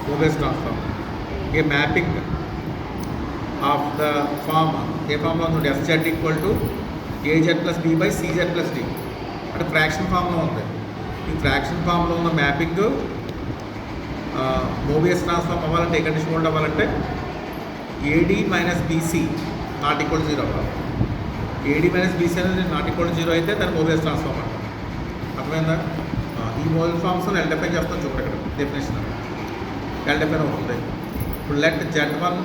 Mobius transform. A mapping of the form ఏ ఫామ్లో ఉంది SZ equal to AZ plus B by CZ plus D అంటే fraction ఫామ్లో ఉంది. ఈ ఫ్రాక్షన్ ఫామ్లో ఉన్న మ్యాపింగ్ మోబియస్ ట్రాన్స్ఫార్మ్ అవ్వాలంటే ఏ కండిషన్ హోల్డ్ అవ్వాలంటే AD minus BC not equal to 0 అవ్వాలి. AD మైనస్ BC అనేది నాట్ ఈక్వల్ టు 0 అయితే దాన్ని మోబియస్ ట్రాన్స్ఫార్మ్ అంటారు. అర్థమైందా? ఈ మోబియస్ ఫార్మ్స్ L డిఫైన్ చేస్తాను చూడండి ఇక్కడ డెఫినేషన్ L డిఫైన్ అవుతుంది. ఇప్పుడు let Z1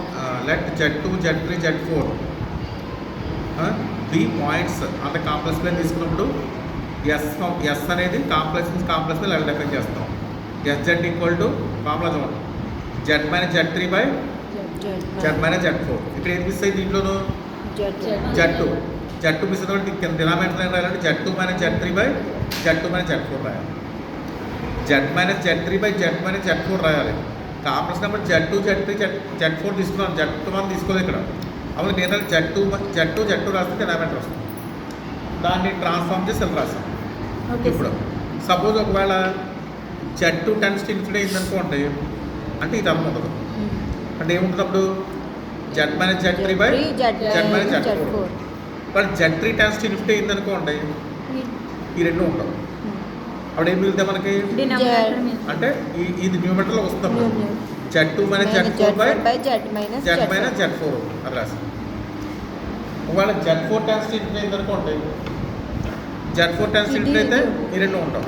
let Z2 Z3 Z4 be points అంటే కాంప్లెక్స్ ప్లేన్ తీసుకున్నప్పుడు ఎస్ అనేది కాంప్లెక్స్ ప్లేన్ L డిఫైన్ చేస్తాం. SZ ఈక్వల్ టు ఫార్ములా చూడండి Z minus Z3 by Z minus Z4. ఇక్కడ ఏం మిస్ అయ్యి దీంట్లోనూ Z2 మిస్ అయితే కింద డినామినేటర్ రాయాలంటే Z2 minus Z3 by Z2 minus Z4 రాయాలి. Z minus Z3 by Z minus Z4 రాయాలి. Complex number Z2 Z3 Z4 తీసుకున్నాను, Z1 తీసుకోలేదు ఇక్కడ. అప్పుడు నేను Z2 రాస్తే డినామినేటర్ వస్తుంది, దాన్ని ట్రాన్స్ఫార్మ్ చేసి ఇలా రాస్తాం. ఇప్పుడు సపోజ్ ఒకవేళ Z2 టెన్స్ టు ఇన్ఫినిటీ అయిందనుకోండి అంటే ఇది అర్థం ఉండదు. అంటే ఏముంటుంది అప్పుడు Z minus Z3 by Z minus Z4. But Z3 tends to infinity అయిందనుకోండి ఈ రెండు ఉంటాం. అప్పుడు ఏం మిగిలితే మనకి అంటే ఇది న్యూమరేటర్లో వస్తాం Z2 minus Z4 by Z minus Z4 అది రాస్తాం. ఒకవేళ Z4 టెన్స్ టు ఇన్ఫినిటీ అయిందనుకోండి Z4 టెన్స్ టు ఇన్ఫినిటీ అయితే ఈ రెండు ఉంటాం.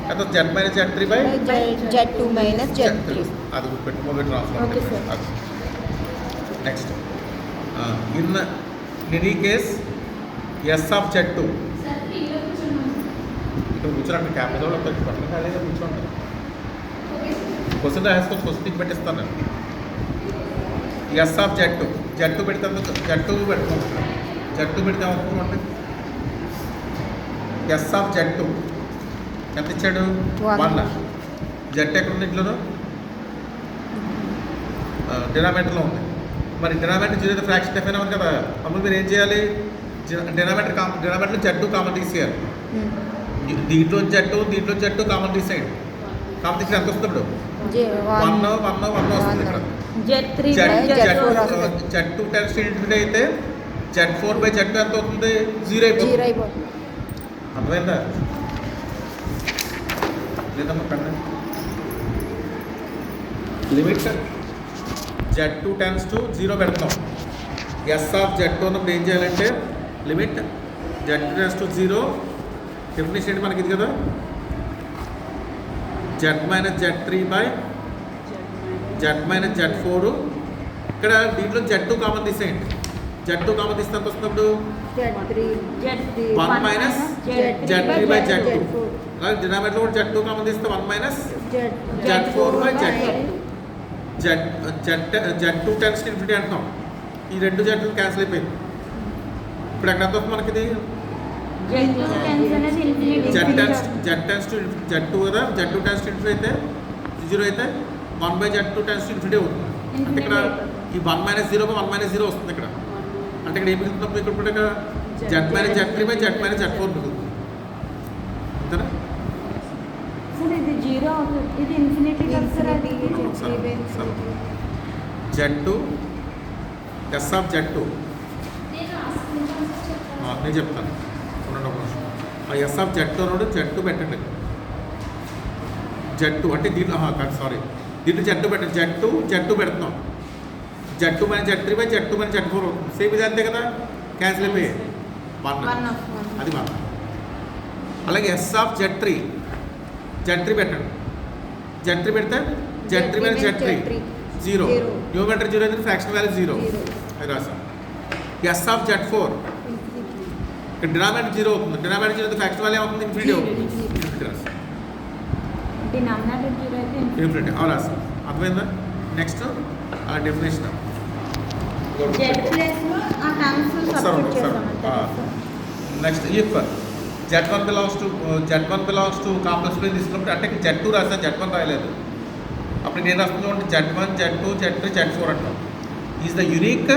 అయితే Z minus Z3 by Z2 minus Z3 అది పెట్టుకోవాలి transform. Next in any case S of Z2 ఇక్కడ కూర్చోండి. క్యాపిటల్ పట్టణ కాలేదా కూర్చోండి. క్వశ్చన్ రాసుకోవచ్చు, క్వశ్చన్ పెట్టిస్తాను నేను. ఎస్ ఆఫ్ Z2 పెడితే Z2 పెడతాం. Z2 పెడితే అవుతుంది ఎస్ ఆఫ్ Z2 ఎంత ఇచ్చాడు 1. Z ఎక్కడ ఉంది ఇంట్లోనూ డినామినేటర్లో ఉంది. మరి డినామినేటర్ 0 ఫ్రాక్షన్ డిఫైన్ అవ్వాలి కదా. అప్పుడు మీరు ఏం చేయాలి? డినామినేటర్ Z2 కామన్ తీసేయాలి. దీంట్లో Z2 కామన్ తీసేయండి. కామన్ తీసి ఎంత వస్తుంది ఇప్పుడు 1 వస్తుంది ఇక్కడ. Z2 టెన్స్ టు ఇన్ఫినిటీ అయితే Z4 బై Z2 ఎంత అవుతుంది? 0 అయిపోతుంది. అర్థమైందా? లేదమ్మా కన్నా లిమిట్ Z2 టెన్స్ టు 0 పెడతాం. ఎస్ ఆఫ్ Z2 ఉన్నప్పుడు ఏం చేయాలంటే limit Z2 tends to 0 definition ఏంటి మనకి ఇది కదా Z minus Z3 by Z minus Z4. ఇక్కడ దీంట్లో Z2 కామన్ తీసేయండి. Z2 కామన్ తీస్తే ఎంత వస్తున్నప్పుడు 1 మైనస్ Z3 బై Z2. అలాగే డినామినేటర్ కూడా Z2 కామన్ తీస్తే 1 minus Z4 by Z2. Z2 tends to infinity అంటున్నాం. ఈ రెండు Z2 క్యాన్సిల్ అయిపోయింది. ఇప్పుడు ఎక్కడ ఎంత వస్తుంది మనకి ఇది Z టెన్స్ టు Z2 కదా. Z2 టెన్స్ టు ఇన్ఫినిటీ అయితే 0 అయితే 1 by Z2 tends to infinity అవుతుంది. అంటే ఇక్కడ ఈ 1 మైనస్ 0 బై 1 మైనస్ 0 వస్తుంది ఇక్కడ. అంటే ఇక్కడ ఏం మిగులుతున్నప్పుడు ఇక్కడ Z minus Z3 by Z minus Z4 మిగులుతుంది. అంతేనా? Z2 ఎస్ ఆఫ్ Z2 నేను చెప్తాను. ఆ ఎస్ ఆఫ్ Z2 అన్నాడు. Z2 పెట్టండి. Z2 అంటే దీంట్లో సారీ దీంట్లో Z2 పెట్టండి. Z2 పెడుతున్నాం. Z2 minus Z3 by Z2 minus Z4 అవుతుంది. సేమ్ ఇది అంతే కదా, క్యాన్సిల్ అయిపోయాయి. 1 అది 1. అలాగే ఎస్ ఆఫ్ Z3 పెట్టండి. Z3 పెడితే Z3 మైనస్ Z3 0. న్యూమరేటర్ 0 అయితే ఫ్రాక్షన్ వాల్యూ 0 అది రాసాం. ఎస్ ఆఫ్ Z4 ఇక్కడ డినామినేటర్ 0 అవుతుంది. డినామినేటర్ 0 అయితే ఫ్రాక్షన్ వాల్యూ అవుతుంది ఇన్ఫినిటీ అవుతుంది. ఇన్ఫినిటీ అలా రాసాం. అర్థమైందా? Next definition next if Z1 belongs to complex plane తీసుకున్నప్పుడు అంటే Z2 రాస్తా Z1 రాయలేదు. అప్పుడు నేను రాస్తున్నాను Z1 Z2 Z3 Z4 అంటాం. Is the unique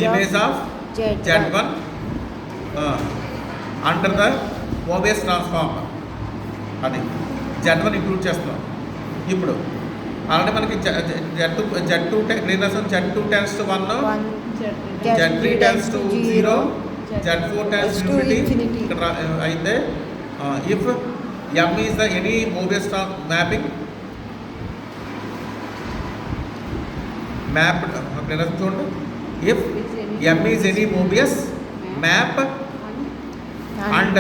image of Z1 under the Mobius transform. అది Z1 ఇంక్లూడ్ చేస్తున్నాం. ఇప్పుడు అలాంటి మనకి జట్టు గ్రీన్ రాసాం జట్టు tends to 1 Z3 tends to 0 Z4 tends to infinity ఇక్కడ అయితే if M is the any Mobius mapping ఇక్కడ చూడండి if M is any Mobius map and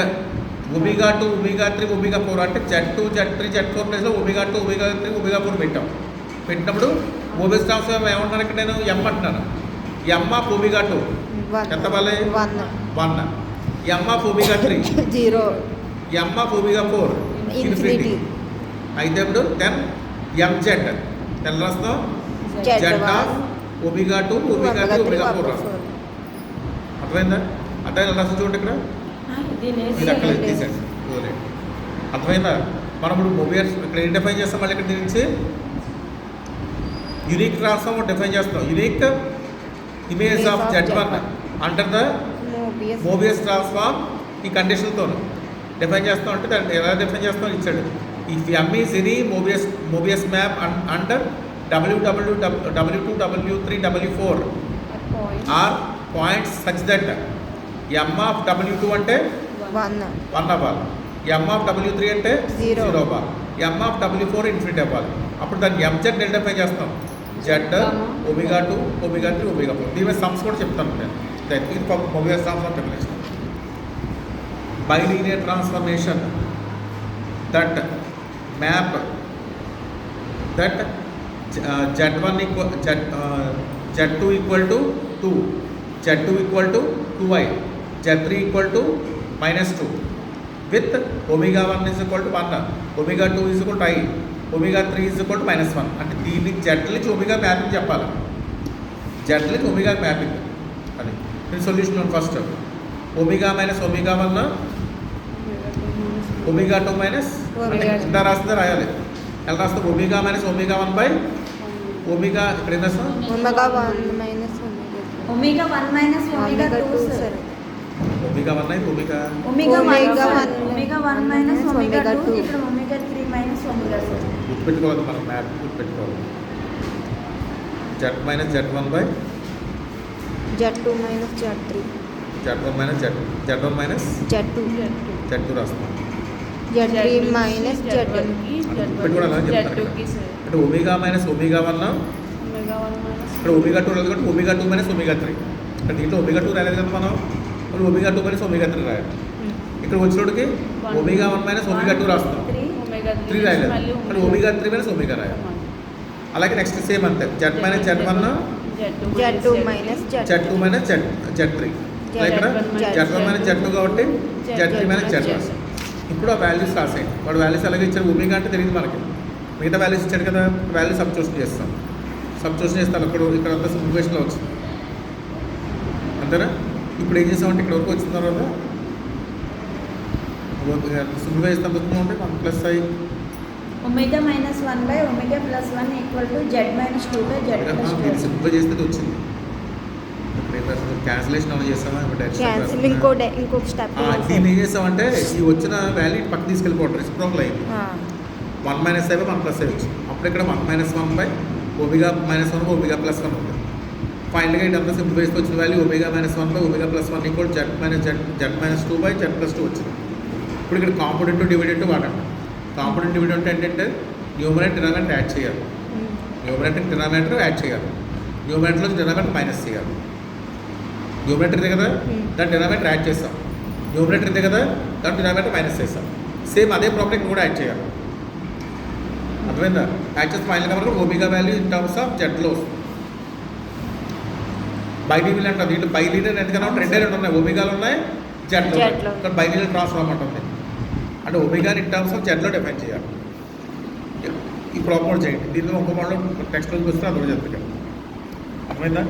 omega 2 omega 3 omega 4 అంటే Z2 Z3 Z4 ప్లేస్లో ఒమేగా 2 ఒమేగా 3 ఒమేగా 4 పెట్టినప్పుడు Mobius transform ఏమంటున్నాను ఇక్కడ నేను M అంటున్నాను M ఆఫ్ ఒమేగా 2 ఎంత వల్లే 1 M of omega 3 0 M of omega 4 infinity అయితే ఇప్పుడు దెన్ MZ ఎంత రాస్తాం Z of omega 2 omega 3 omega 4 రాస్తాం అర్థమైందా అర్థమైందా రాస్తాం చూడండి ఇక్కడ ఇది అక్కడ తీసేయండి అర్థమైందా మనం ఇప్పుడు మొబైల్స్ ఇక్కడ ఏం డిఫైన్ చేస్తాం మళ్ళీ ఇక్కడ దీని నుంచి యూనిక్ ట్రాన్స్ఫార్మ్ డిఫైన్ చేస్తాం unique image of Z1 under the Mobius transform ఈ కండిషన్తో డిఫైన్ చేస్తాం అంటే దాన్ని ఎలా డిఫైన్ చేస్తాం ఇచ్చాడు if M is any Mobius map under W2 W3 W4 are points such that M of W2 అంటే 1 అవ్వాలి M ఆఫ్ W3 అంటే 0 అవ్వాలి M ఆఫ్ W4 ఇన్ఫినిటీ అవ్వాలి అప్పుడు దాన్ని MZ ఐడెంటిఫై చేస్తాం Z ఒమేగా 2 ఒమేగా 3 ఒమేగా 4 దీని మీద సమ్స్ కూడా చెప్తాను నేను ఇది mobile transform definition bilinear transformation that map that Z1 equal Z2 equal to 2 Z2 equal to 2i Z3 equal to -2 with omega 1 is equal to 1 omega 2 is equal to i omega 3 is equal to -1 అంటే దీనికి Z నుంచి omega mapping చెప్పాలి Z నుంచి omega mapping అది దీని solution first omega minus omega 1 omega 2 minus అంటే ఇంత రాస్తే రాయాలి ఎలా రాస్తాం omega minus omega 1 by omega ఇక్కడ ఏం రాస్తాం omega 1 minus omega 1 minus omega 2 sir omega 1 అయితే ఒమేగా ఒమేగా 1 మైనస్ ఒమేగా 2 ఇప్పుడు ఒమేగా 3 మైనస్ ఒమేగా సర్ గుర్తుపెట్టుకోవాలి మనం మ్యాప్ గుర్తుపెట్టుకోవాలి Z minus Z1 by Z2 minus Z3 Z1 minus Z1 minus Z2 Z2 రాస్తాం Z3 minus Z1 గుర్తుపెట్టుకోవాలి అలా చెప్తాను అంటే ఒమేగా మైనస్ ఒమేగా 1 ఇక్కడ ఒమేగా 2 రాలేదు కాబట్టి ఒమేగా 2 మైనస్ ఒమేగా 3 ఇక్కడ దీంట్లో ఒమేగా 2 రాలేదు కదా మనం మరి ఒమేగా 2 మైనస్ ఒమేగా 3 రాయాలి ఇక్కడ వచ్చినోడికి ఒమేగా 1 మైనస్ ఒమేగా 2 రాస్తాం 3 రాయలేదు ఇక్కడ ఒమేగా 3 మైనస్ ఒమేగా రాయాలి అలాగే నెక్స్ట్ సేమ్ అంతే Z minus Z1 Z2 minus Z2 minus Z3 ఇక్కడ Z1 మైనస్ Z2 కాబట్టి Z3 మైనస్ Z1 ఇప్పుడు ఆ వాల్యూస్ రాసేయండి వాడు వాల్యూస్ అలాగే ఇచ్చారు ఒమేగా అంటే తెలియదు మనకి మిగతా వాల్యూస్ ఇచ్చాడు కదా వాల్యూ సబ్స్టిట్యూషన్ చేస్తాం సబ్స్టిట్యూషన్ చేస్తాను ఇక్కడ అంతా సింప్లిఫికేషన్లో వచ్చింది అంతేనా ఇప్పుడు ఏం చేస్తామంటే ఇక్కడ వరకు వచ్చిన తర్వాత సింప్లిఫై చేస్తాం అంటే 1 plus i omega minus 1 by omega plus 1 equal to Z minus 2 by Z plus 2 simplify చేస్తే వచ్చింది క్యాన్సిలేషన్ ఏమైనా చేస్తామా క్యాన్సిల్ ఇంకొక స్టెప్ దీన్ని ఏం చేస్తామంటే ఈ వచ్చిన వాల్యూ పక్కకి తీసుకెళ్ళిపోవడం రెసిప్రోకల్ అయింది 1 minus i by 1 plus i వచ్చింది అప్పుడు ఇక్కడ 1 minus 1 by omega minus 1 by omega plus 1 ఉంది ఫైనల్గా ఇదంతా సింప్లిఫై చేస్తే వచ్చిన value omega minus 1 by omega plus 1 equal Z minus 2 by Z plus 2 వచ్చింది ఇప్పుడు ఇక్కడ కాంపోనెంట్ డివిడెంట్ వాడండి కాంపోనెంట్ డివిడెంట్ ఏంటంటే న్యూమరేటర్ డినామినేటర్ యాడ్ చేయాలి న్యూమరేటర్ డినామినేటర్ యాడ్ చేయాలి న్యూమరేటర్లో డినామినేటర్ మైనస్ చేయాలి న్యూమరేటర్ ఇదే కదా దాని డినామినేటర్ యాడ్ చేస్తాం న్యూమరేటర్ ఇదే కదా దాని డినామినేటర్ మైనస్ చేస్తాం సేమ్ అదే ప్రాబ్లం కూడా యాడ్ చేయాలి అర్థమైందా యాడ్ చేస్తే ఫైనల్గా మనకు omega value in terms of జెడ్లో వస్తుంది బైలీనియర్ అంటారు దీంట్లో బైలీనియర్ ఎందుకన్నా రెండు ఉన్నాయి ఒమేగాలు ఉన్నాయి జెడ్లో ఇక్కడ బైలీనియర్ ట్రాన్స్ఫార్మ్ ఉంటుంది అంటే ఒమేగాని ఇన్ టర్మ్స్ ఆఫ్ జెడ్లో డిఫైన్ చేయాలి ఈ ప్రాబ్లం చేయండి దీనిలో ఒక మోడల్ టెక్స్ట్ వస్తే అది కూడా చెప్తాను అర్థమైందా